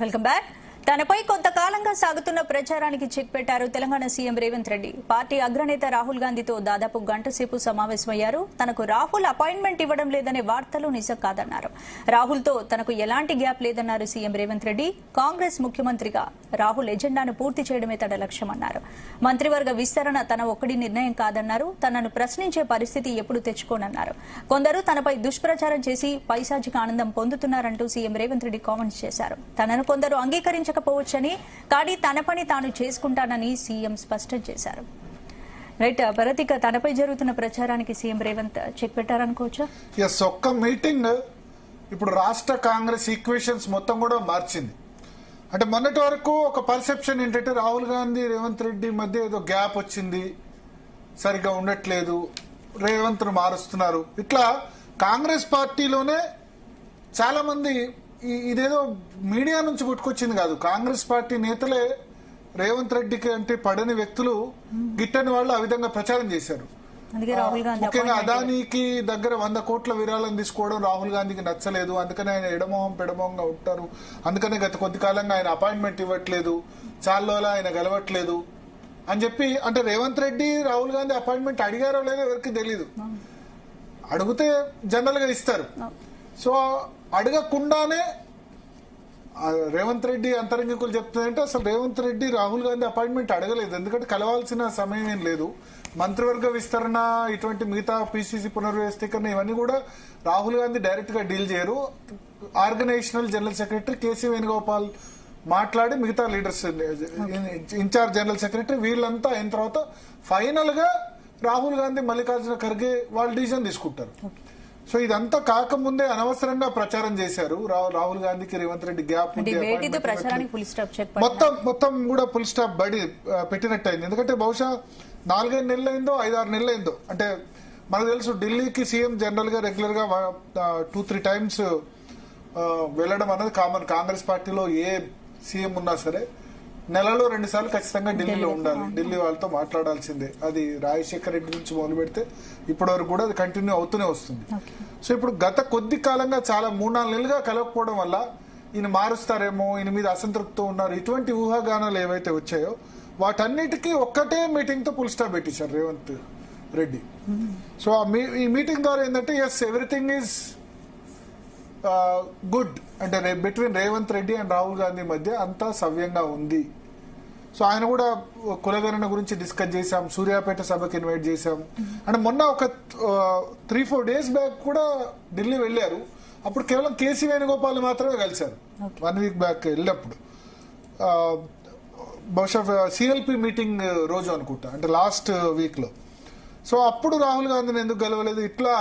Welcome back. తనపై కొంతకాలంగా సాగుతున్న ప్రచారానికి చెక్ పెట్టారు తెలంగాణ సీఎం రేవంత్ రెడ్డి. పార్టీ అగ్రనేత రాహుల్ గాంధీతో దాదాపు గంట సేపు సమావేశమయ్యారు. తనకు రాహుల్ అపాయింట్మెంట్ ఇవ్వడం లేదనే వార్తలు నిజం కాదన్నారు. రాహుల్తో తనకు ఎలాంటి గ్యాప్ లేదన్నారు సీఎం రేవంత్ రెడ్డి. కాంగ్రెస్ ముఖ్యమంత్రిగా రాహుల్ ఎజెండాను పూర్తి చేయడమే తన లక్ష్యమన్నారు. మంత్రివర్గ విస్తరణ తన ఒక్కడి నిర్ణయం కాదన్నారు. తనను ప్రశ్నించే పరిస్థితి ఎప్పుడు తెచ్చుకోనన్నారు. కొందరు తనపై దుష్ప్రచారం చేసి పైశాచిక ఆనందం పొందుతున్నారంటూ సీఎం రేవంత్ రెడ్డి కామెంట్స్ చేశారు. తనను కొందరు అంగీకరించకపోవచ్చని, కానీ తన పని తాను చేసుకుంటానని సీఎం స్పష్టం చేశారు. రైట్ భరత్, ఇక తనపై జరుగుతున్న ప్రచారానికి సీఎం రేవంత్ చెక్ పెట్టారనుకోవచ్చా? ఒక్క మీటింగ్ ఇప్పుడు రాష్ట్ర కాంగ్రెస్ ఈక్వేషన్స్ మొత్తం కూడా మార్చింది. అంటే మొన్నటి వరకు ఒక పర్సెప్షన్ ఏంటంటే రాహుల్ గాంధీ రేవంత్ రెడ్డి మధ్య ఏదో గ్యాప్ వచ్చింది, సరిగ్గా ఉండట్లేదు, రేవంత్ ను మారుస్తున్నారు. ఇట్లా కాంగ్రెస్ పార్టీలోనే చాలా మంది ఇదేదో మీడియా నుంచి పుట్టుకొచ్చింది కాదు, కాంగ్రెస్ పార్టీ నేతలే రేవంత్ రెడ్డికి అంటే పడని వ్యక్తులు, గిట్టని వాళ్ళు ఆ విధంగా ప్రచారం చేశారు. ముఖ్యంగా అదానీకి దగ్గర 100 కోట్ల విరాళం తీసుకోవడం రాహుల్ గాంధీకి నచ్చలేదు. అందుకనే ఆయన ఎడమోహం పెడమోహంగా ఉంటారు. అందుకనే గత కొద్ది కాలంగా ఆయన అపాయింట్మెంట్ ఇవ్వట్లేదు, చాల్లోలా ఆయన గెలవట్లేదు అని చెప్పి, అంటే రేవంత్ రెడ్డి రాహుల్ గాంధీ అపాయింట్మెంట్ అడిగారో లేదో ఎవరికి తెలియదు. అడిగితే జనరల్ గా ఇస్తారు. సో అడగకుండానే రేవంత్ రెడ్డి అంతరంగికులు చెప్తుందంటే అసలు రేవంత్ రెడ్డి రాహుల్ గాంధీ అపాయింట్మెంట్ అడగలేదు. ఎందుకంటే కలవాల్సిన సమయం ఏం లేదు. మంత్రివర్గ విస్తరణ, ఇటువంటి మిగతా పిసిసి పునర్వ్యవస్థీకరణ ఇవన్నీ కూడా రాహుల్ గాంధీ డైరెక్ట్ గా డీల్ చేయరు. Organisational general secretary KC Venugopal మాట్లాడి మిగతా లీడర్స్, ఇన్ఛార్జ్ జనరల్ సెక్రటరీ వీళ్ళంతా అయిన తర్వాత ఫైనల్ గా రాహుల్ గాంధీ, మల్లికార్జున ఖర్గే వాళ్ళు డిసిజన్ తీసుకుంటారు. సో ఇదంతా కాకముందే అనవసరంగా ప్రచారం చేశారు. రాహుల్ గాంధీకి రేవంత్ రెడ్డి గ్యాప్ మొత్తం కూడా ఫుల్ స్టాప్ పెట్టినట్టు అయింది. ఎందుకంటే బహుశా 4-5 నెలలైందో 5-6 నెలలైందో. అంటే మనకు తెలుసు ఢిల్లీకి సీఎం జనరల్ గా రెగ్యులర్ గా 2-3 టైమ్స్ వెళ్ళడం అనేది కామన్. కాంగ్రెస్ పార్టీలో ఏ సీఎం ఉన్నా సరే నెలలో 2 సార్లు ఖచ్చితంగా ఢిల్లీలో ఉండాలి, ఢిల్లీ వాళ్ళతో మాట్లాడాల్సిందే. అది రాజశేఖర్ రెడ్డి నుంచి మొదలు పెడితే ఇప్పటి వరకు కూడా అది కంటిన్యూ అవుతూనే వస్తుంది. సో ఇప్పుడు గత కొద్ది కాలంగా చాలా 3-4 నెలలుగా కలవకపోవడం వల్ల ఈయన మారుస్తారేమో, ఈయన మీద అసంతృప్తితో ఉన్నారు, ఇటువంటి ఊహాగానాలు ఏవైతే వచ్చాయో వాటన్నిటికీ ఒక్కటే మీటింగ్ తో ఫుల్ స్టాప్ పెట్టించారు రేవంత్ రెడ్డి. సో ఈ మీటింగ్ ద్వారా ఏంటంటే ఎస్ ఎవ్రీథింగ్ ఈజ్ గుడ్, అంటే బిట్వీన్ రేవంత్ రెడ్డి అండ్ రాహుల్ గాంధీ మధ్య అంతా సవ్యంగా ఉంది. సో ఆయన కూడా కులగణన గురించి డిస్కస్ చేశాం, సూర్యాపేట సభకి ఇన్వైట్ చేశాం. అంటే మొన్న ఒక 3-4 డేస్ బ్యాక్ కూడా ఢిల్లీ వెళ్లారు. అప్పుడు కేవలం కేసీ వేణుగోపాల్ మాత్రమే కలిశారు. 1 వీక్ బ్యాక్ వెళ్ళినప్పుడు బహుశా సిఎల్పి మీటింగ్ రోజు అనుకుంటా, అంటే లాస్ట్ వీక్ లో. సో అప్పుడు రాహుల్ గాంధీని ఎందుకు గెలవలేదు, ఇట్లా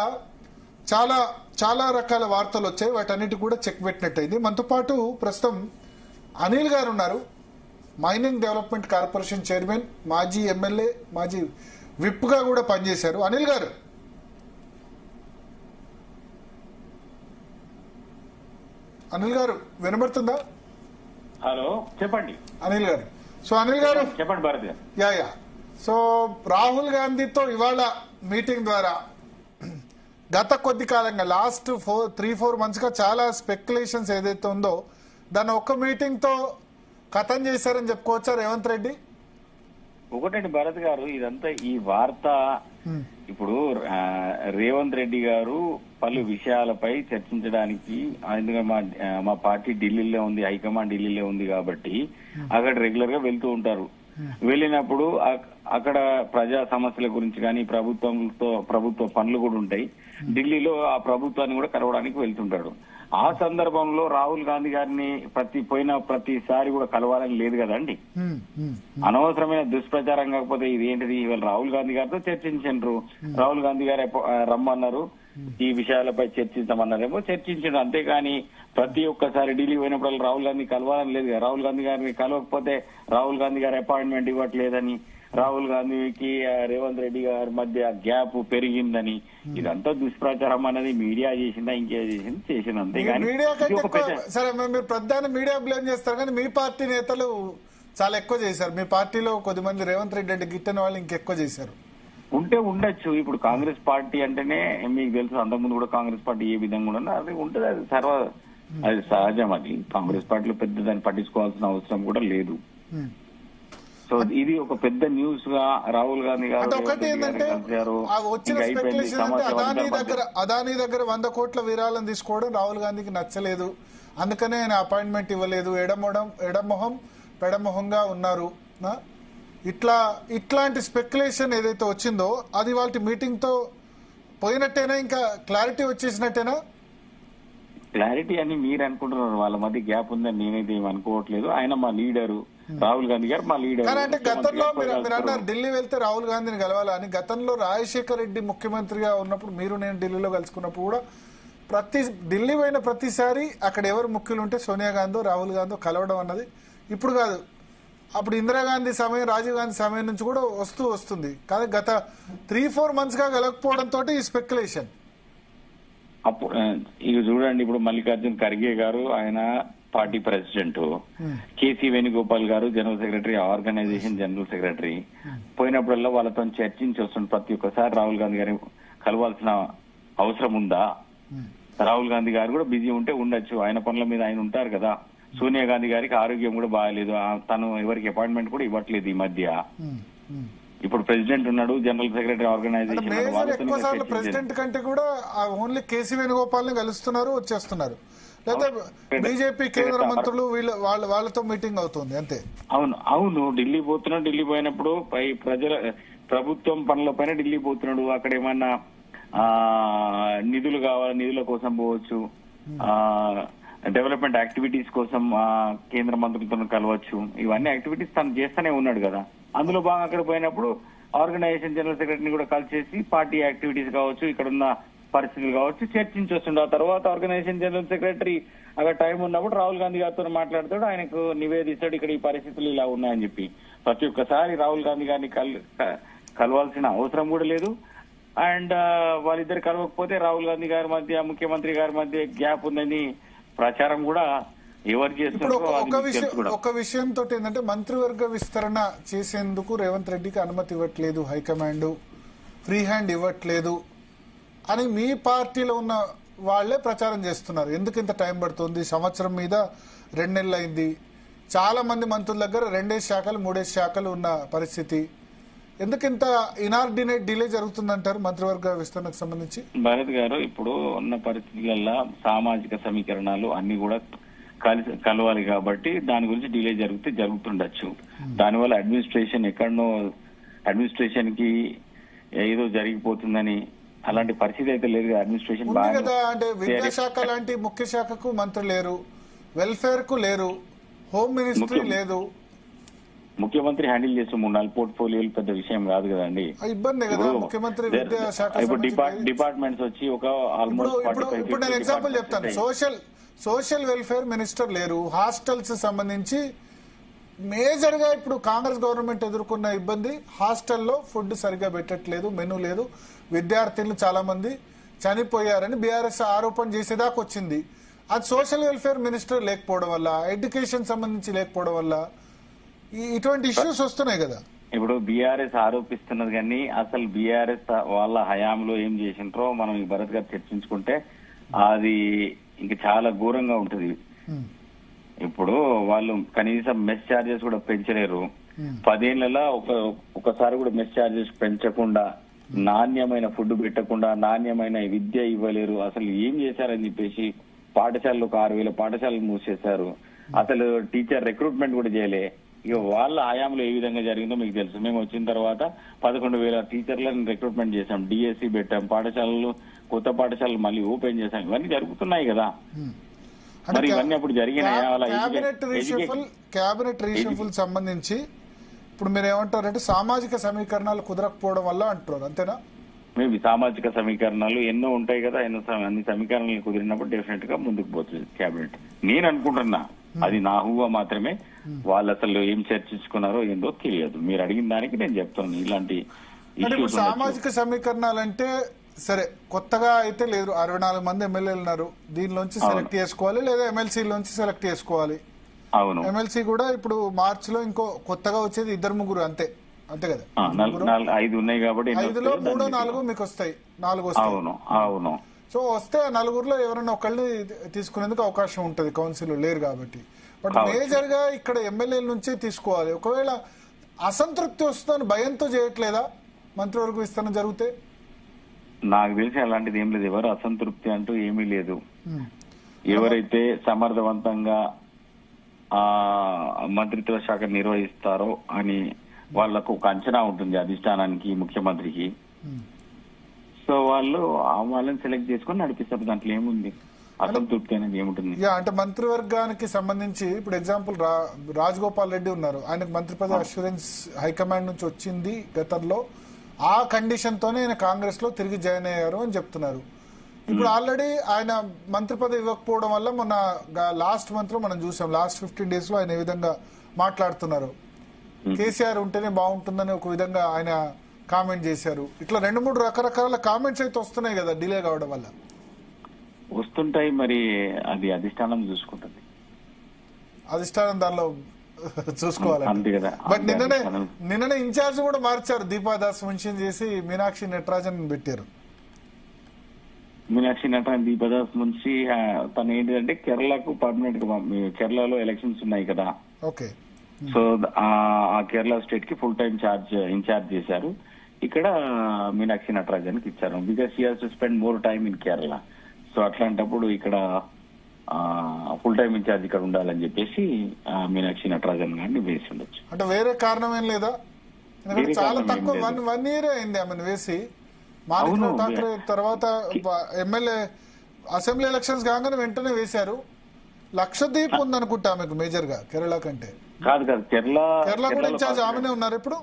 చాలా చాలా రకాల వార్తలు వచ్చాయి. వాటన్నిటి కూడా చెక్ పెట్టినట్టయింది. మనతో పాటు ప్రస్తుతం అనిల్ గారు ఉన్నారు, మైనింగ్ డెవలప్మెంట్ కార్పొరేషన్ చైర్మన్, మాజీ ఎమ్మెల్యే, మాజీ విప్ గా కూడా పనిచేశారు. అనిల్ గారు, అనిల్ గారు వినబడుతుందా? హలో, చెప్పండి అనిల్ గారు. సో అనిల్ గారు చెప్పండి భారత్ గారు. యా సో రాహుల్ గాంధీతో ఇవాళ మీటింగ్ ద్వారా గత కొద్ది కాలంగా లాస్ట్ 3-4 మంత్స్ గా చాలా స్పెక్యులేషన్స్ ఏదైతే ఉందో దాన్ని ఒక్క మీటింగ్ తో ఖతం చేశారని చెప్పుకోవచ్చా రేవంత్ రెడ్డి? ఒకటండి భరత్ గారు, ఇదంతా ఈ వార్త ఇప్పుడు రేవంత్ రెడ్డి గారు పలు విషయాలపై చర్చించడానికి, ఎందుకంటే మా పార్టీ ఢిల్లీలో ఉంది, హైకమాండ్ ఢిల్లీలో ఉంది కాబట్టి అక్కడ రెగ్యులర్ గా వెళ్తూ ఉంటారు. వెళ్ళినప్పుడు అక్కడ ప్రజా సమస్యల గురించి కానీ ప్రభుత్వ పనులు కూడా ఉంటాయి. ఢిల్లీలో ఆ ప్రభుత్వాన్ని కూడా కలవడానికి వెళ్తుంటాడు. ఆ సందర్భంలో రాహుల్ గాంధీ గారిని ప్రతిసారి కూడా కలవాలని లేదు కదండి. అనవసరమైన దుష్ప్రచారం కాకపోతే ఇది ఏంటిది, ఇవాళ రాహుల్ గాంధీ గారితో చర్చించారు. రాహుల్ గాంధీ గారు రమ్మన్నారు, ఈ విషయాలపై చర్చించమన్నారేమో చర్చించారు. అంతేగాని ప్రతి ఒక్కసారి ఢిల్లీ పోయినప్పుడు రాహుల్ గాంధీ కలవాలని లేదు. రాహుల్ గాంధీ గారిని కలవకపోతే రాహుల్ గాంధీ గారు అపాయింట్మెంట్ ఇవ్వట్లేదని, రాహుల్ గాంధీకి రేవంత్ రెడ్డి గారి మధ్య గ్యాప్ పెరిగిందని, ఇదంతా దుష్ప్రచారం అనేది మీడియా చేసిందా ఇంకే చేసింది అంతేగాని సరే మీరు ప్రధాని మీడియా బ్లేమ్ చేస్తారు, కానీ మీ పార్టీ నేతలు చాలా ఎక్కువ చేశారు. మీ పార్టీలో కొద్దిమంది రేవంత్ రెడ్డి అంటే గిట్టని వాళ్ళు ఇంకెక్కువ చేశారు. ఉంటే ఉండొచ్చు. ఇప్పుడు కాంగ్రెస్ పార్టీ అంటేనే మీకు తెలుసు, అంతకుముందు కూడా కాంగ్రెస్ పార్టీ ఏ విధంగా ఉండదు, అది ఉంటుంది. అది అది సహజం. అది కాంగ్రెస్ పార్టీలో పెద్ద దాన్ని పట్టించుకోవాల్సిన అవసరం కూడా లేదు. సో ఇది ఒక పెద్ద న్యూస్ గా రాహుల్ గాంధీ అంటే గారు ఒకటి ఏంటంటే వచ్చిన స్పెక్యులేషన్ అంటే అదానీ దగ్గర 100 కోట్ల విరాళం తీసుకోవడం రాహుల్ గాంధీకి నచ్చలేదు, అందుకనే ఆయన అపాయింట్మెంట్ ఇవ్వలేదు, ఎడమొహం పెడమొహంగా ఉన్నారు. ఇట్లాంటి స్పెక్యులేషన్ ఏదైతే వచ్చిందో అది వాళ్ళ మీటింగ్ తో పోయినట్టేనా, ఇంకా క్లారిటీ వచ్చేసినట్టేనా? క్లారిటీ అని మీరు అనుకుంటున్నారు, వాళ్ళ మధ్య గ్యాప్ ఉందని నేనైతే ఏమి అనుకోవట్లేదు. ఆయన మా లీడరు రాహుల్ గాంధీ గారు మా లీడర్. అంటే గతంలో మీరు అన్నారు ఢిల్లీ వెళ్తే రాహుల్ గాంధీని కలవాలని. గతంలో రాజశేఖర్ రెడ్డి ముఖ్యమంత్రిగా ఉన్నప్పుడు మీరు నేను ఢిల్లీలో కలుసుకున్నప్పుడు కూడా ఢిల్లీ పోయిన ప్రతిసారి అక్కడ ఎవరు ముఖ్యులు ఉంటే సోనియా గాంధీ రాహుల్ గాంధీ కలవడం అన్నది ఇప్పుడు కాదు, అప్పుడు ఇందిరాగాంధీ సమయం రాజీవ్ గాంధీ సమయం నుంచి కూడా వస్తుంది. కానీ గత 3-4 months గా కలగకపోవడంతో ఈ స్పెక్యులేషన్. అప్పుడు ఇక చూడండి, ఇప్పుడు మల్లికార్జున్ ఖర్గే గారు ఆయన పార్టీ ప్రెసిడెంట్, కేసీ వేణుగోపాల్ గారు general secretary, organisation general secretary. పోయినప్పుడల్లా వాళ్ళతో చర్చించి వస్తుంది. ప్రతి ఒక్కసారి రాహుల్ గాంధీ గారిని కలవాల్సిన అవసరం ఉందా? రాహుల్ గాంధీ గారు కూడా బిజీ ఉంటే ఉండొచ్చు, ఆయన పనుల మీద ఆయన ఉంటారు కదా. సోనియా గాంధీ గారికి ఆరోగ్యం కూడా బాగాలేదు, తను ఎవరికి అపాయింట్మెంట్ కూడా ఇవ్వట్లేదు ఈ మధ్య. ఇప్పుడు ప్రెసిడెంట్ ఉన్నాడు, జనరల్ సెక్రటరీ ఆర్గనైజేషన్. ప్రెసిడెంట్ కంటే కూడా ఓన్లీ కేసీ వేణుగోపాల్ ని కలుస్తున్నారు, వచ్చేస్తున్నారు, లేదా బీజేపీ కేంద్ర మంత్రులు వాళ్ళతో మీటింగ్ అవుతుంది అంతే. అవును ఢిల్లీ పోతున్నాడు. ఢిల్లీ పోయినప్పుడు ప్రభుత్వం పనుల పైన ఢిల్లీ పోతున్నాడు. అక్కడ ఏమన్నా నిధులు కావాలి, నిధుల కోసం పోవచ్చు, డెవలప్మెంట్ యాక్టివిటీస్ కోసం కేంద్ర మంత్రులతో కలవచ్చు. ఇవన్నీ యాక్టివిటీస్ తను చేస్తూనే ఉన్నాడు కదా. అందులో బాగా అక్కడ పోయినప్పుడు ఆర్గనైజేషన్ జనరల్ సెక్రటరీని కూడా కలిసేసి పార్టీ యాక్టివిటీస్ కావచ్చు, ఇక్కడ ఉన్న పరిస్థితులు కావచ్చు చర్చించి వస్తుండే. ఆ తర్వాత ఆర్గనైజేషన్ జనరల్ సెక్రటరీ అక్కడ టైం ఉన్నప్పుడు రాహుల్ గాంధీ గారితో మాట్లాడతాడు, ఆయనకు నివేదిస్తాడు ఇక్కడ ఈ పరిస్థితులు ఇలా ఉన్నాయని చెప్పి. ప్రతి ఒక్కసారి రాహుల్ గాంధీ గారిని కలవాల్సిన అవసరం కూడా లేదు. అండ్ వాళ్ళిద్దరు కలవకపోతే రాహుల్ గాంధీ గారి మధ్య ముఖ్యమంత్రి గారి మధ్య గ్యాప్ ఉందని ప్రచారం కూడా ఎవరు చేస్తున్నారు. ఒక విషయంతో ఏంటంటే మంత్రివర్గ విస్తరణ చేసేందుకు రేవంత్ రెడ్డికి అనుమతి ఇవ్వట్లేదు హైకమాండ్, ఫ్రీ హ్యాండ్ ఇవ్వట్లేదు అని మీ పార్టీలో ఉన్న వాళ్లే ప్రచారం చేస్తున్నారు. ఎందుకు ఇంత టైం పడుతుంది? సంవత్సరం మీద 2 నెలలు అయింది. చాలా మంది మంత్రుల దగ్గర 2 శాఖలు 3 శాఖలు ఉన్న పరిస్థితి. ఎందుకు ఇంత ఇనార్డినేట్ డిలే జరుగుతుందంటారు మంత్రివర్గ విస్తరణకు సంబంధించి? భరత్ గారు, ఇప్పుడు ఉన్న పరిస్థితులలో సామాజిక సమీకరణాలు అన్ని కూడా కలవాలి కాబట్టి దాని గురించి డిలే జరుగుతుండొచ్చు. దానివల్ల అడ్మినిస్ట్రేషన్ కి ఏదో జరిగిపోతుందని అలాంటి పరిస్థితి అయితే లేదు. అడ్మినిస్ట్రేషన్ కదా. అంటే విద్యాశాఖ లాంటి ముఖ్య శాఖకు మంత్రి లేరు, వెల్ఫేర్ కు లేరు, హోమ్ మినిస్ట్రీ లేదు. ముఖ్యమంత్రి హ్యాండిల్ చేసే 3-4 పోర్ట్ఫోలియోలు పెద్ద విషయం కాదు కదండి. ఇబ్బంది కదా ముఖ్యమంత్రి విద్యాశాఖ. ఇప్పుడు డిపార్ట్మెంట్స్ వచ్చి ఒక ఆల్మోస్ట్ ఇప్పుడు నేను ఎగ్జాంపుల్ చెప్తాను. సోషల్ వెల్ఫేర్ మినిస్టర్ లేరు. హాస్టల్స్ సంబంధించి మేజర్ గా ఇప్పుడు కాంగ్రెస్ గవర్నమెంట్ ఎదుర్కొన్న ఇబ్బంది, హాస్టల్లో ఫుడ్ సరిగ్గా పెట్టట్లేదు, మెనూ లేదు, విద్యార్థులు చాలా మంది చనిపోయారని బీఆర్ఎస్ ఆరోపణ చేసేదాకా వచ్చింది. అది సోషల్ వెల్ఫేర్ మినిస్టర్ లేకపోవడం వల్ల, ఎడ్యుకేషన్ సంబంధించి లేకపోవడం వల్ల ఇటువంటి ఇష్యూస్ వస్తున్నాయి కదా. ఇప్పుడు బీఆర్ఎస్ ఆరోపిస్తున్నది కానీ అసలు బీఆర్ఎస్ వాళ్ళ హయాంలో ఏం చేసిండ్రో మనం ఈ భరత్ గారు చర్చించుకుంటే అది ఇంక చాలా ఘోరంగా ఉంటుంది. ఇప్పుడు వాళ్ళు కనీసం మెస్ ఛార్జెస్ కూడా పెంచలేరు. 10 ఏళ్లలో ఒకసారి కూడా మెస్ ఛార్జెస్ పెంచకుండా, నాణ్యమైన ఫుడ్ పెట్టకుండా, నాణ్యమైన విద్య ఇవ్వలేరు. అసలు ఏం చేశారని చెప్పేసి పాఠశాలలో 6,000 పాఠశాలలు మూసేశారు. అసలు టీచర్ రిక్రూట్మెంట్ కూడా చేయలే. ఇక వాళ్ళ హయాంలో ఏ విధంగా జరిగిందో మీకు తెలుసు. మేము వచ్చిన తర్వాత 11,000 టీచర్లను రిక్రూట్మెంట్ చేశాం, డిఎస్సి పెట్టాం, పాఠశాలలు కొత్త పాఠశాలలు మళ్ళీ ఓపెన్ చేశాం. ఇవన్నీ జరుగుతున్నాయి కదా. మరి ఇవన్నీ అప్పుడు జరిగినాయి. క్యాబినెట్ రీషఫుల్ సంబంధించి ఇప్పుడు మీరు ఏమంటారంటే సామాజిక సమీకరణాలు కుదరకపోవడం వల్ల అంటున్నారు, అంతేనా? మేబీ సామాజిక సమీకరణాలు ఎన్నో ఉంటాయి కదా. అన్ని సమీకరణాలు కుదిరినప్పుడు డెఫినెట్ గా ముందుకు పోతుంది క్యాబినెట్. నేను అనుకుంటున్నా, అది నా ఊహ మాత్రమే. వాళ్ళు అసలు ఏం చర్చించుకున్నారో ఏందో తెలియదు. మీరు అడిగిన దానికి నేను చెప్తాను. ఇలాంటి సామాజిక సమీకరణాలు అంటే సరే, కొత్తగా అయితే లేదు. 64 మంది ఎమ్మెల్యేలు ఉన్నారు, దీనిలోంచి సెలెక్ట్ చేసుకోవాలి, లేదా ఎమ్మెల్సీలోంచి సెలెక్ట్ చేసుకోవాలి. అవును, ఎమ్మెల్సీ కూడా ఇప్పుడు మార్చ్ లో ఇంకో కొత్తగా వచ్చేది 2-3 అంతే కదా. 5 ఉన్నాయి కాబట్టి 5లో 3-4 మీకు వస్తాయి, 4 వస్తాయి. అవును. సో వస్తే ఆ నలుగురిలో ఎవరైనా ఒకళ్ళు తీసుకునేందుకు అవకాశం ఉంటుంది, కౌన్సిల్ లేరు కాబట్టి. బట్ మేజర్ గా ఇక్కడ ఎమ్మెల్యేల నుంచే తీసుకోవాలి. ఒకవేళ అసంతృప్తి వస్తుందని భయంతో చేయట్లేదా మంత్రివర్గ విస్తరణ జరిగితే? నాకు తెలిసి అలాంటిది ఏం లేదు. ఎవరు అసంతృప్తి అంటూ ఏమీ లేదు. ఎవరైతే సమర్థవంతంగా ఆ మంత్రిత్వ శాఖ నిర్వహిస్తారో అని వాళ్లకు ఒక అంచనా ఉంటుంది అధిష్టానానికి, ముఖ్యమంత్రికి. సో వాళ్ళని సెలెక్ట్ చేసుకొని నడిపిస్తారు. దాంట్లో ఏముంది, అసంతృప్తి అనేది ఏముంటుంది? అంటే మంత్రివర్గానికి సంబంధించి ఇప్పుడు ఎగ్జాంపుల్ రాజగోపాల్ రెడ్డి ఉన్నారు, ఆయనకు మంత్రి పదవి అష్యూరెన్స్ హైకమాండ్ నుంచి వచ్చింది గతంలో. ఆ కండిషన్ తోనే ఆయన కాంగ్రెస్ లో తిరిగి జాయిన్ అయ్యారు అని చెప్తున్నారు. ఇప్పుడు ఆల్రెడీ ఆయన మంత్రి పదవి ఇవ్వకపోవడం వల్ల మొన్న లాస్ట్ మంత్ లో మనం చూసాం, లాస్ట్ 15 days లో ఆయన ఏ విధంగా మాట్లాడుతున్నారు. కేసీఆర్ ఉంటేనే బాగుంటుందని ఒక విధంగా ఆయన కామెంట్ చేశారు. ఇట్లా 2-3 రకరకాల కామెంట్స్ అయితే వస్తున్నాయి కదా డిలే కావడం వల్ల. వస్తుంటాయి, మరి అది అధిష్టానం చూసుకుంటుంది. అధిష్టానం దానిలో చూసుకోవాలి. బట్ నిన్ననే ఇన్ఛార్జ్ కూడా మార్చారు, దీపాదాస్ మున్షిని చేసి మీనాక్షి నటరాజన్ పెట్టారు. మీనాక్షి నటరాజన్ దీపాదాస్ మున్షి తను ఏంటంటే కేరళకు పర్మనెంట్ గా, కేరళలో ఎలక్షన్స్ ఉన్నాయి కదా. ఓకే. సో ఆ కేరళ స్టేట్ కి ఫుల్ టైం ఇన్ఛార్జ్ చేశారు. ఇక్కడ మీనాక్షి నటరాజన్ కి ఇచ్చారు. Because she has to spend more time in Kerala. So అట్లాంటప్పుడు ఇక్కడ ఫుల్ టైం ఇన్ఛార్జ్ ఇక్కడ ఉండాలని చెప్పేసి మీనాక్షి నటరాజన్ గారిని వేసి ఉండొచ్చు. అంటే వేరే కారణం ఏం లేదా? చాలా తక్కువ 1 year అయింది ఆమెను వేసి. మాణిక్రావు ఠాకరే తర్వాత ఎమ్మెల్యే అసెంబ్లీ ఎలక్షన్స్ కాగానే వెంటనే వేశారు. లక్షద్వీప్ ఉందనుకుంటా ఆమెకు మేజర్ గా కేరళ కంటే. కాదు కేరళ కూడా ఇన్ఛార్జ్ ఆమెనే ఉన్నారు ఇప్పుడు.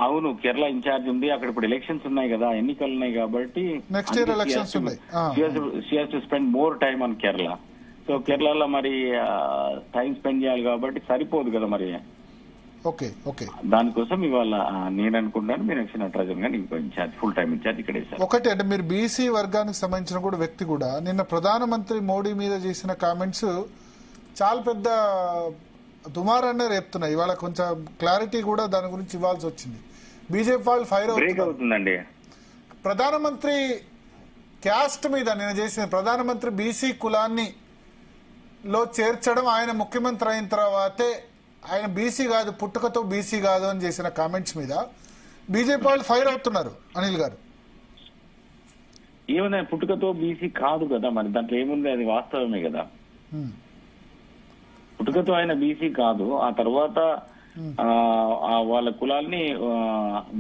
అవును, కేరళ ఇన్ఛార్జ్ ఉంది. అక్కడ ఇప్పుడు ఎలక్షన్స్ ఉన్నాయి కదా, ఎన్నికలు ఉన్నాయి కాబట్టి నెక్స్ట్ ఇయర్ ఎలక్షన్స్ ఉన్నాయి. She has to spend more time on Kerala. So కేరళలో మరి టైం స్పెండ్ చేయాలి కాబట్టి సరిపోదు కదా మరి. Okay okay. దానికోసం ఇవాళ నేను అనుకుంటాను మీనాక్షి నటరాజన్ గారు ఇంకో ఇన్ఛార్జ్, ఫుల్ టైం ఇన్ఛార్జ్ ఇక్కడ వేశారు. ఒకటి అంటే మీరు బీసీ వర్గానికి సంబంధించిన కూడా వ్యక్తి కూడా నిన్న ప్రధానమంత్రి మోడీ మీద చేసిన కామెంట్స్ చాలా పెద్ద దుమారాన్ని రేపుతున్నాయి. ఇవాళ కొంచెం క్లారిటీ కూడా దాని గురించి ఇవ్వాల్సి వచ్చింది. బీజేపీ వాళ్ళు ఫైర్ అవుతుందండి. ప్రధానమంత్రి క్యాస్ట్ మీద నేను చేసిన ప్రధానమంత్రి బీసీ కులాన్ని లో చేర్చడం, ఆయన ముఖ్యమంత్రి అయిన తర్వాతే ఆయన బీసీ కాదు, పుట్టుకతో బీసీ కాదు అని చేసిన కామెంట్స్ మీద బీజేపీ వాళ్ళు ఫైర్ అవుతున్నారు. అనిల్ గారు, ఏమన్నా పుట్టుకతో బీసీ కాదు కదా, మరి దాంట్లో ఏముంది, అది వాస్తవమే కదా. పుట్టుకతో ఆయన బీసీ కాదు, ఆ తర్వాత వాళ్ళ కులాల్ని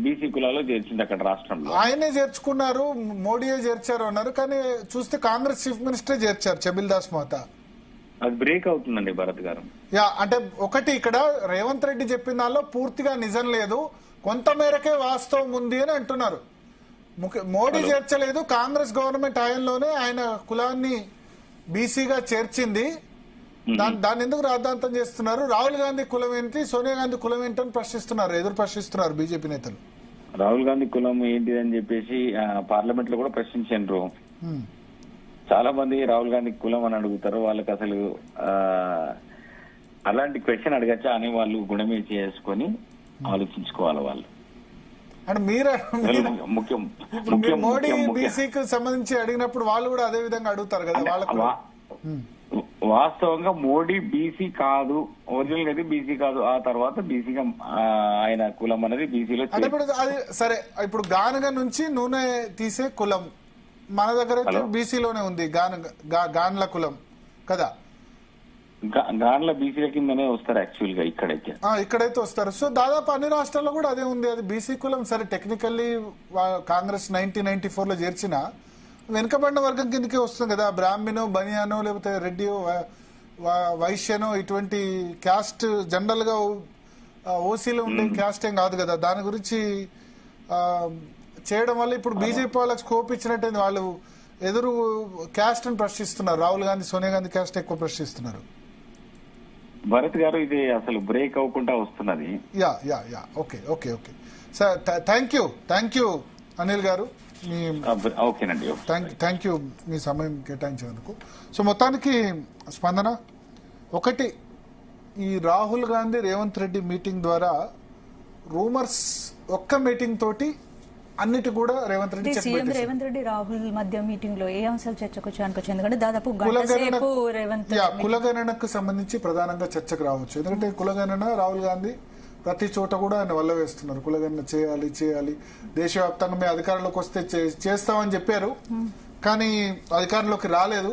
బీసీ కులాల్లో చేర్చింది అక్కడ రాష్ట్రంలో. ఆయనే చేర్చుకున్నారు, మోడీయే చేర్చారు అన్నారు, కానీ చూస్తే కాంగ్రెస్ చీఫ్ మినిస్టరే చేర్చారు చబిల్ దాస్ మోతా. అది బ్రేక్ అవుతుందండి భరత్ గారు. అంటే ఒకటి ఇక్కడ రేవంత్ రెడ్డి చెప్పిన దానిలో పూర్తిగా నిజం లేదు, కొంత మేరకే వాస్తవం ఉంది అని అంటున్నారు. మోడీ చేర్చలేదు, కాంగ్రెస్ గవర్నమెంట్ హయాంలోనే ఆయన కులాన్ని బీసీగా చేర్చింది. దాన్ని ఎందుకు రాద్ధాంతం చేస్తున్నారు? రాహుల్ గాంధీ కులం ఏంటి, సోనియా గాంధీ కులం ఏంటి అని ప్రశ్నిస్తున్నారు, ఎదురు ప్రశ్నిస్తున్నారు బీజేపీ నేతలు. రాహుల్ గాంధీ కులం ఏంటి అని చెప్పేసి పార్లమెంట్ లో కూడా ప్రశ్నించారు. చాలా మంది రాహుల్ గాంధీ కులం అని అడుగుతారు. వాళ్ళకి అసలు అలాంటి క్వశ్చన్ అడగచ్చా అని వాళ్ళు గుణమే చేసుకొని ఆలోచించుకోవాలి వాళ్ళు. అంటే మోడీ బీసీకి సంబంధించి అడిగినప్పుడు వాళ్ళు కూడా అదే విధంగా అడుగుతారు కదా. వాళ్ళకు వాస్తవంగా మోడీ బీసీ కాదు, ఒరిజినల్ అయితే బీసీ కాదు, ఆ తర్వాత బీసీగా ఆయన కులం అనేది బీసీలో. ఇప్పుడు అది సరే, ఇప్పుడు గానగ నుంచి నూనె తీసే కులం మన దగ్గర బీసీలోనే ఉంది, గాన్ల కులం కదా. గాన్ల బీసీల కిందనే వస్తారు యాక్చువల్ గా ఇక్కడైతే వస్తారు. సో దాదాపు అన్ని రాష్ట్రాల్లో కూడా అదే ఉంది, అది బీసీ కులం. సరే టెక్నికల్లీ కాంగ్రెస్ 1994 లో చేర్చిన వెనుకబడిన వర్గం కిందకే వస్తుంది కదా. బ్రాహ్మణో, బనియానో, లేకపోతే రెడ్డియో, వైశ్యనో ఇటువంటి క్యాస్ట్ జనరల్ గా ఓసీలో ఉండే క్యాస్ట్ ఏం కాదు కదా. దాని గురించి చేయడం వల్ల ఇప్పుడు బీజేపీ వాళ్ళకి స్కోప్ ఇచ్చినట్టు వాళ్ళు ఎదురు క్యాస్ట్ అని ప్రశ్నిస్తున్నారు. రాహుల్ గాంధీ, సోనియా గాంధీ క్యాస్ట్ ఎక్కువ ప్రశ్నిస్తున్నారు. భరత్ గారు ఇది అసలు బ్రేక్ అవ్వకుండా వస్తున్నది. Okay okay okay sir, thank you Anil గారు, ఓకేనండి, థ్యాంక్ యూ మీ సమయం కేటాయించినందుకు. సో మొత్తానికి స్పందన ఒకటి, ఈ రాహుల్ గాంధీ రేవంత్ రెడ్డి మీటింగ్ ద్వారా రూమర్స్ ఒక్క మీటింగ్ తోటి అన్నిటి కూడా రేవంత్ రెడ్డి సీఎం రేవంత్ రెడ్డి రాహుల్ మధ్య మీటింగ్ లో ఏ అంశాలు చర్చకు వచ్చాయనుకోవచ్చు? ఎందుకంటే దాదాపు గంట సేపు రేవంత్ కులగణనకు సంబంధించి ప్రధానంగా చర్చకు రావచ్చు. ఎందుకంటే కులగణన రాహుల్ గాంధీ ప్రతి చోట కూడా ఆయన వల్ల వేస్తున్నారు. కులగణన చేయాలి, దేశవ్యాప్తంగా మేము అధికారంలోకి వస్తే చేస్తామని చెప్పారు, కానీ అధికారంలోకి రాలేదు.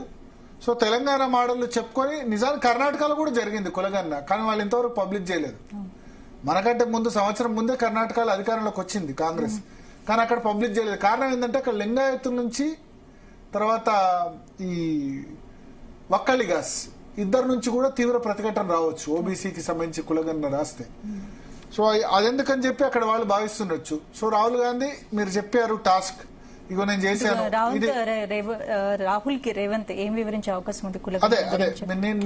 సో తెలంగాణ మోడల్ చెప్పుకొని నిజానికి కర్ణాటకలో కూడా జరిగింది కులగణన, కానీ వాళ్ళు ఇంతవరకు పబ్లిక్ చేయలేదు. మనకంటే ముందు సంవత్సరం ముందే కర్ణాటకలో అధికారంలోకి వచ్చింది కాంగ్రెస్, కానీ అక్కడ పబ్లిక్ చేయలేదు. కారణం ఏంటంటే అక్కడ లింగాయత్ నుంచి తర్వాత ఈ వక్కలిగాస్ ఇద్దరు నుంచి కూడా తీవ్ర ప్రతిఘటన రావచ్చు ఓబీసీకి సంబంధించి కులగణన రాస్తే. సో అదెందుకని చెప్పి అక్కడ వాళ్ళు భావిస్తుండొచ్చు. సో రాహుల్ గాంధీ మీరు చెప్పారు టాస్క్, ఇగో నేను చేశాను. రాహుల్ కి రేవంత్ ఏం వివరించే అవకాశం ఉంది? అదే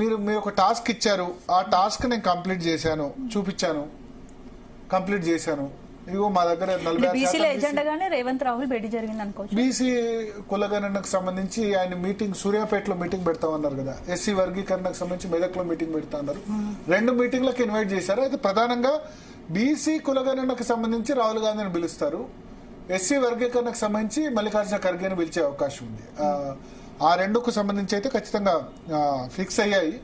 మీరు ఒక టాస్క్ ఇచ్చారు, ఆ టాస్క్ నేను కంప్లీట్ చేశాను, చూపించాను, కంప్లీట్ చేశాను. ఇగో మా దగ్గర 40 ఎజెండాగానే రేవంత్ రాహుల్ భేటీ జరిగింది అనుకోవచ్చు. బీసీ కులగణనకు సంబంధించి ఆయన మీటింగ్ సూర్యాపేటలో మీటింగ్ పెడతామన్నారు కదా, ఎస్సీ వర్గీకరణకు సంబంధించి మెదక్లో మీటింగ్ పెడతా అన్నారు. 2 మీటింగ్లకు ఇన్వైట్ చేశారు. అయితే ప్రధానంగా బీసీ కులగణనకు సంబంధించి రాహుల్ గాంధీని పిలుస్తారు, ఎస్సీ వర్గీకరణకు సంబంధించి మల్లికార్జున ఖర్గేని పిలిచే అవకాశం ఉంది. ఆ రెండుకు సంబంధించి అయితే ఖచ్చితంగా ఫిక్స్ అయ్యాయి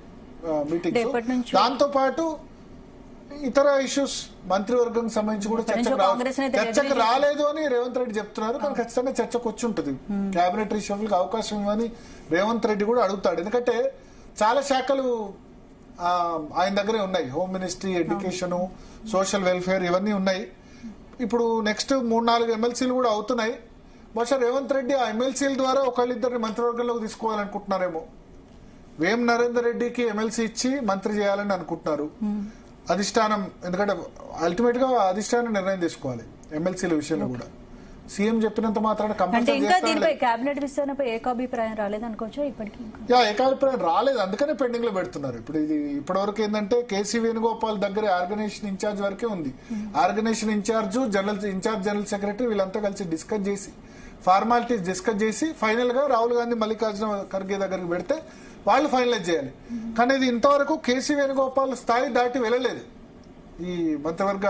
మీటింగ్స్. దాంతో పాటు ఇతర ఇష్యూస్ మంత్రివర్గం సంబంధించి కూడా చర్చకు రాలేదు అని రేవంత్ రెడ్డి చెప్తున్నారు, కానీ ఖచ్చితంగా చర్చకు వచ్చి ఉంటుంది. కేబినెట్ రిషఫుల్కి అవకాశం ఇవ్వని రేవంత్ రెడ్డి కూడా అడుగుతాడు. ఎందుకంటే చాలా శాఖలు ఆయన దగ్గరే ఉన్నాయి, home ministry, education, social welfare ఇవన్నీ ఉన్నాయి. ఇప్పుడు నెక్స్ట్ 3-4 ఎమ్మెల్సీలు కూడా అవుతున్నాయి. బహుశా రేవంత్ రెడ్డి ఆ ఎమ్మెల్సీల ద్వారా ఒకళ్ళిద్దరిని మంత్రివర్గంలోకి తీసుకోవాలనుకుంటున్నారేమో. వేం నరేందర్ రెడ్డికి ఎమ్మెల్సీ ఇచ్చి మంత్రి చేయాలని అనుకుంటున్నారు అధిష్టానం. ఎందుకంటే అల్టిమేట్ గా అధిష్టానం నిర్ణయం తీసుకోవాలి ఎమ్మెల్సీల విషయంలో కూడా. సీఎం చెప్పినంత మాత్రాన కేబినెట్ విస్తరణపై ఏకాభిప్రాయం రాలేదనుకోవచ్చు. ఇప్పటికీ ఏకాభిప్రాయం రాలేదు, అందుకనే పెండింగ్ లో పెడుతున్నారు. ఇప్పుడు ఇది ఇప్పటివరకు ఏంటంటే కేసీ వేణుగోపాల్ దగ్గర ఆర్గనైజేషన్ ఇన్ఛార్జ్ వరకే ఉంది. ఆర్గనైజేషన్ ఇన్ఛార్జ్, జనరల్ సెక్రటరీ వీళ్ళంతా కలిసి డిస్కస్ చేసి ఫార్మాలిటీస్ డిస్కస్ చేసి ఫైనల్ గా రాహుల్ గాంధీ మల్లికార్జున ఖర్గే దగ్గరికి పెడితే వాళ్ళు ఫైనలైజ్ చేయాలి. కానీ ఇది ఇంతవరకు కేసీ వేణుగోపాల్ స్థాయి దాటి వెళ్ళలేదు. ఈ మంత్రివర్గ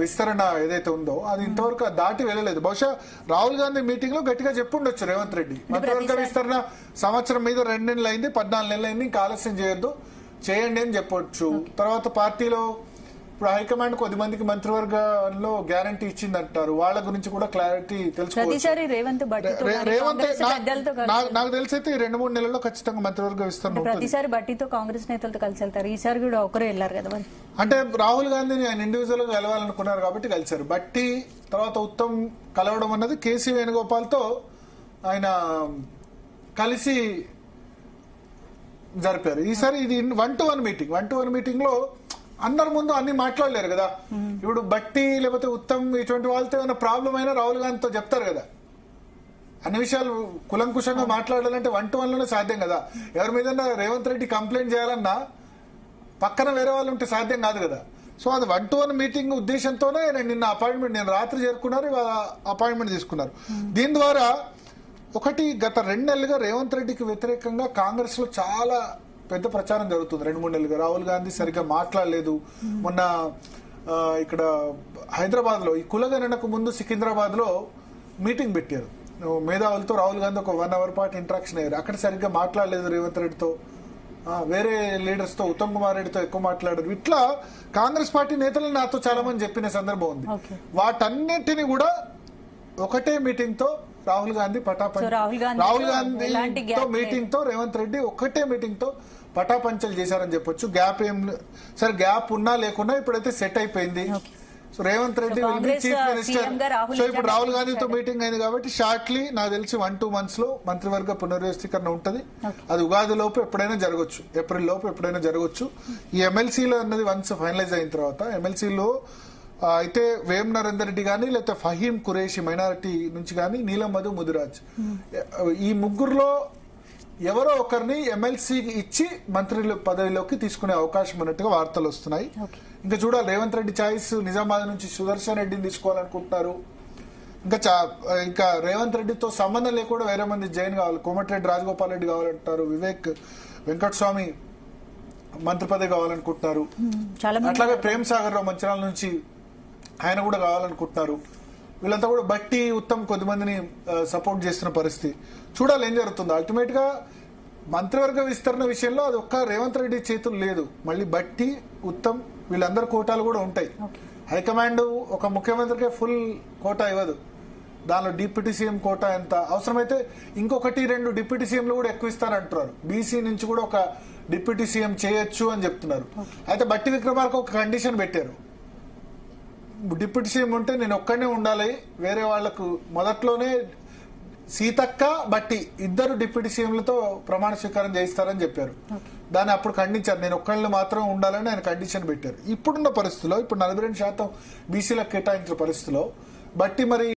విస్తరణ ఏదైతే ఉందో అది ఇంతవరకు దాటి వెళ్ళలేదు. బహుశా రాహుల్ గాంధీ మీటింగ్ లో గట్టిగా చెప్పుండొచ్చు రేవంత్ రెడ్డి, మంత్రివర్గ విస్తరణ సంవత్సరం మీద 2 నెలలు అయింది, 14 నెలలు అయింది, ఇంకా ఆలస్యం చేయొద్దు, చేయండి అని చెప్పొచ్చు. తర్వాత పార్టీలో ఇప్పుడు హైకమాండ్ కొద్దిమందికి మంత్రివర్గంలో గ్యారంటీ ఇచ్చిందంటారు, వాళ్ళ గురించి కూడా క్లారిటీ తెలుసుకోవచ్చు. రేవంత్ నాకు తెలిసి అయితే 2-3 నెలల్లో ఖచ్చితంగా మంత్రివర్గ విస్తరణ. ప్రతిసారి బట్టితో కాంగ్రెస్ నేతలతో కలిసి వెళ్తారు, ఈసారి కూడా ఒకరే వెళ్ళారు కదా. అంటే రాహుల్ గాంధీని ఆయన ఇండివిజువల్ గా కలవాలనుకున్నారు కాబట్టి కలిశారు. బట్టి తర్వాత ఉత్తమ్ కలవడం అన్నది కేసీ వేణుగోపాల్ తో ఆయన కలిసి జరిపారు. ఈసారి ఇది 1-to-1 మీటింగ్. 1-to-1 మీటింగ్ లో అందరి ముందు అన్ని మాట్లాడలేరు కదా. ఇప్పుడు బట్టి లేకపోతే ఉత్తమ్ ఇటువంటి వాళ్ళతో ఏమైనా ప్రాబ్లం అయినా రాహుల్ గాంధీతో చెప్తారు కదా. అన్ని విషయాలు కులంకుశంగా మాట్లాడాలంటే 1-to-1 లోనే సాధ్యం కదా. ఎవరి మీద రేవంత్ రెడ్డి కంప్లైంట్ చేయాలన్నా పక్కన వేరే వాళ్ళు ఉంటే సాధ్యం కాదు కదా. సో అది 1-to-1 మీటింగ్ ఉద్దేశంతోనే నిన్న అపాయింట్మెంట్, నేను రాత్రి చేరుకున్నారు, అపాయింట్మెంట్ తీసుకున్నారు. దీని ద్వారా ఒకటి గత 2 నెలలుగా రేవంత్ రెడ్డికి వ్యతిరేకంగా కాంగ్రెస్ లో చాలా పెద్ద ప్రచారం జరుగుతుంది. 2-3 నెలలుగా రాహుల్ గాంధీ సరిగ్గా మాట్లాడలేదు. మొన్న ఇక్కడ హైదరాబాద్ లో ఈ కులగణనకు ముందు సికింద్రాబాద్ లో మీటింగ్ పెట్టారు మేధావులతో. రాహుల్ గాంధీ ఒక 1 hour పాటు ఇంటరాక్షన్ అయ్యారు. అక్కడ సరిగ్గా మాట్లాడలేదు రేవంత్ రెడ్డితో, వేరే లీడర్స్ తో, ఉత్తమ్ కుమార్ రెడ్డితో ఎక్కువ మాట్లాడారు. ఇట్లా కాంగ్రెస్ పార్టీ నేతలు నాతో చాలా మంది చెప్పిన సందర్భం ఉంది. వాటన్నిటిని కూడా ఒకటే మీటింగ్ తో రాహుల్ గాంధీ రాహుల్ గాంధీ మీటింగ్ తో రేవంత్ రెడ్డి ఒకటే మీటింగ్ తో పటాపంచలు చేశారని చెప్పొచ్చు. గ్యాప్ సరే గ్యాప్ ఉన్నా లేకున్నా ఇప్పుడైతే సెట్ అయిపోయింది. So Revanth Reddy chief minister. So ఇప్పుడు రాహుల్ గాంధీతో మీటింగ్ అయింది కాబట్టి షార్ట్లీ నాకు తెలిసి 1-2 months లో మంత్రివర్గ పునర్వ్యవస్థీకరణ ఉంటది. అది ఉగాది లోపు ఎప్పుడైనా జరగచ్చు, ఏప్రిల్ లోపు ఎప్పుడైనా జరగచ్చు. ఈ ఎమ్మెల్సీలో అన్నది వన్స్ ఫైనలైజ్ అయిన తర్వాత ఎమ్మెల్సీలో అయితే వేం నరేందర్ రెడ్డి గానీ లేకపోతే ఫహీం ఖురేషి మైనారిటీ నుంచి గానీ, నీలం మధు ముదిరాజ్, ఈ ముగ్గురులో ఎవరో ఒకరిని ఎమ్మెల్సీ ఇచ్చి మంత్రి పదవిలోకి తీసుకునే అవకాశం ఉన్నట్టుగా వార్తలు వస్తున్నాయి. ఇంకా చూడాలి రేవంత్ రెడ్డి చాయిస్. నిజామాబాద్ నుంచి సుదర్శన్ రెడ్డిని తీసుకోవాలనుకుంటున్నారు. ఇంకా రేవంత్ రెడ్డితో సంబంధం లేకుండా వేరే మంది జైన్ కావాలి, కోమటిరెడ్డి రాజగోపాల్ రెడ్డి కావాలంటారు, వివేక్ వెంకటస్వామి మంత్రి పదవి కావాలనుకుంటున్నారు. అట్లాగే ప్రేమ్ సాగర్ రావు మంచిర్యాల నుంచి ఆయన కూడా కావాలనుకుంటున్నారు. వీళ్ళంతా కూడా బట్టి ఉత్తమ్ కొద్దిమందిని సపోర్ట్ చేస్తున్న పరిస్థితి. చూడాలి ఏం జరుగుతుందో. అల్టిమేట్ గా మంత్రివర్గ విస్తరణ విషయంలో అది ఒక్క రేవంత్ రెడ్డి చేతులు లేదు. మళ్ళీ బట్టి ఉత్తమ్ వీళ్ళందరి కోటాలు కూడా ఉంటాయి. హైకమాండ్ ఒక ముఖ్యమంత్రికే ఫుల్ కోటా ఇవ్వదు. దానిలో డిప్యూటీ సీఎం కోటా ఎంత అవసరమైతే ఇంకొకటి 2 డిప్యూటీ సీఎంలు కూడా ఎక్కువ ఇస్తారంటున్నారు. బీసీ నుంచి కూడా ఒక డిప్యూటీ సీఎం చేయొచ్చు అని చెప్తున్నారు. అయితే బట్టి విక్రమార్క ఒక కండిషన్ పెట్టారు. డిప్యూటీ సీఎం ఉంటే నేను ఒక్కడనే ఉండాలి, వేరే వాళ్లకు మొదట్లోనే సీతక్క బట్టి ఇద్దరు డిప్యూటీ సీఎంలతో ప్రమాణ స్వీకారం చేయిస్తారని చెప్పారు. దాన్ని అప్పుడు ఖండించారు. నేను ఒక్కళ్ళు మాత్రం ఉండాలని ఆయన కండిషన్ పెట్టారు. ఇప్పుడున్న పరిస్థితిలో ఇప్పుడు 42% బీసీలకు కేటాయించిన పరిస్థితిలో బట్టి మరి